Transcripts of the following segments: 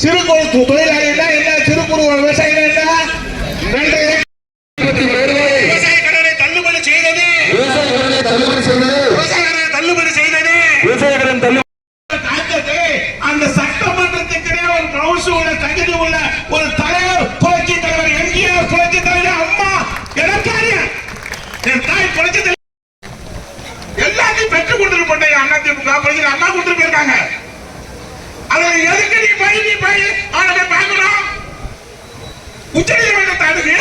சிறு குறு தொழிலாளி என்ன சிறு குறு விவசாயிகள் விவசாய கடனை தள்ளுபடி செய்தது அந்த சட்டமன்றத்துக்கு ஒரு கவுன்சிலோட தகுதி உள்ள ஒரு தலைவர் புரட்சி தலைவர் எம்ஜிஆர் புரட்சி தலைவர் அம்மா எடப்பாடி தாய் புரட்சி தலைவர் எல்லாத்தையும் பெற்றுக் கொண்டிருப்பட்ட அதிமுக அம்மா கொண்டு போயிருக்காங்க. அதில் எதுக்கு நீ போய் அவனை பார்க்கணும்? உச்ச நீதிமன்றத்தை அணுகு,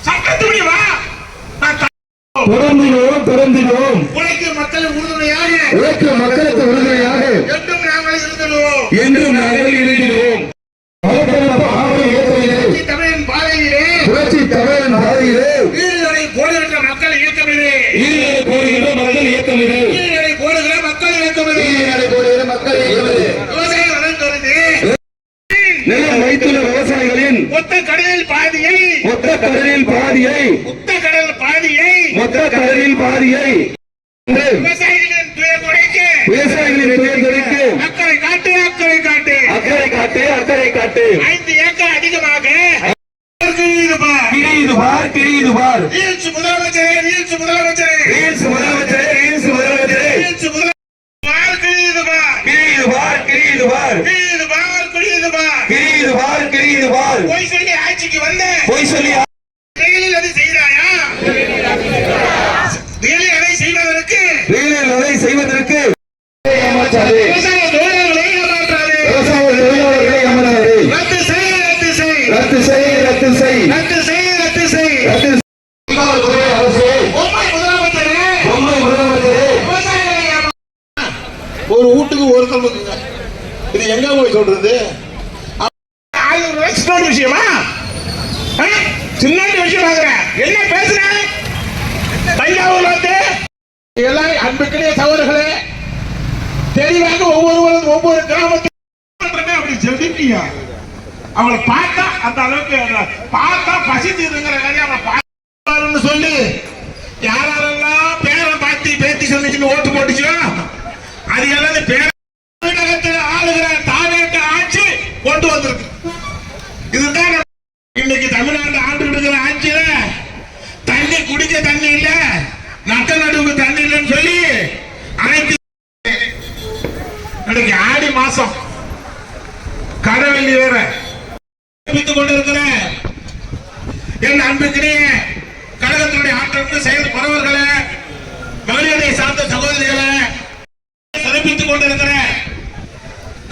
சட்டத்துடைய வா. திறந்திடுவோம் உழைக்கும் மக்களுக்கு உறுதுணையாக என்றும் நாங்கள் இருந்திடுவோம். தமிழின் பாதையிலே ஈடுகளை போடுகின்ற மக்கள் இயக்கம் இது. நிலம் வைத்துள்ள விவசாயிகளின் மொத்த கடலில் பாதியை விவசாயிகளின் துயர் துடைக்க அக்கறை காட்டு 5 ஏக்கர் அதிகமாக வீழ்ச்சி முதலமைச்சரே பொய் சொல்லி ஆட்சிக்கு வந்த செயலில் அதை செய்கிறாயா? அதை செய்வதற்கு விவசாய தொழிலாளர்களை ஏமாற்றாதே. ரத்து செய். ஒரு வீட்டுக்கு ஒரு சொல்லுங்க. இது எங்க போய் சொல்றது? விஷயமா சின்ன விஷயம் என்ன பேசுற? தஞ்சாவூர்ல வந்து எல்லாம் அன்புக்கிடையே சகோதரர்களே தெளிவாக ஒவ்வொரு கிராமத்தையும் அப்படி செதுக்கியா அவங்களை பார்த்தா அந்த அளவுக்கு பார்த்தா பசி தீருங்கிற அவங்களை சொல்லி யாரெல்லாம் பேரை பேத்தி சொன்னிச்சுன்னு ஓட்டு போட்டுச்சோ அது எல்லாம் பேரகத்தில் ஆளுகிற தாவேட்ட ஆட்சி கொண்டு வந்திருக்கு. இதுதான் இன்னைக்கு தமிழ்நாடு ஆண்டு இருக்கிற ஆட்சியில தண்ணி குடிக்க தண்ணி இல்ல, நட்ட நடுவுக்கு தண்ணி இல்லைன்னு சொல்லி அனைத்து ஆடி மாசம் கடவெள்ளி வேற கொண்டிருக்கிற என் அன்புக்கிடையே கழகத்தினுடைய ஆற்றலுக்கு செயல் பரவர்களை மகளிரை சார்ந்த சகோதரிகளை சிறப்பித்துக் கொண்டிருக்கிற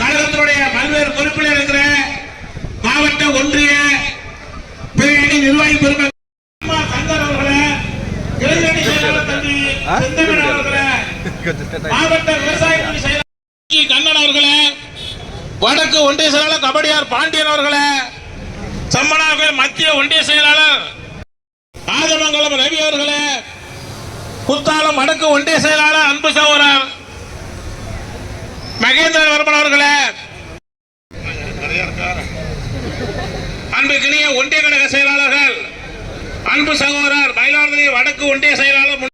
கழகத்தினுடைய பல்வேறு பொறுப்பில் இருக்கிற மாவட்ட ஒன்றிய பேரணி நிர்வாகி பெருமை சங்கர் அவர்களே, இளைஞரணி செயலாளர் தம்பி செந்தமிழ் அவர்களே, மாவட்ட விவசாய செயலாளர் கண்ணன் அவர்களே, வடக்கு ஒன்றிய செயலாளர் கபடியார் பாண்டியன் அவர்களே, சம்மனார்கள் மத்திய ஒன்றிய செயலாளர் ஆதமங்கலம் ரவி அவர்களே, குத்தாலம் வடக்கு ஒன்றிய செயலாளர் அன்பு சகோதரர் மகேந்திரன் வர்மன் அவர்களே, அன்புக்கினிய ஒன்றிய கழக செயலாளர்கள் அன்பு சகோதரர் மயிலாடுதுறை வடக்கு ஒன்றிய செயலாளர்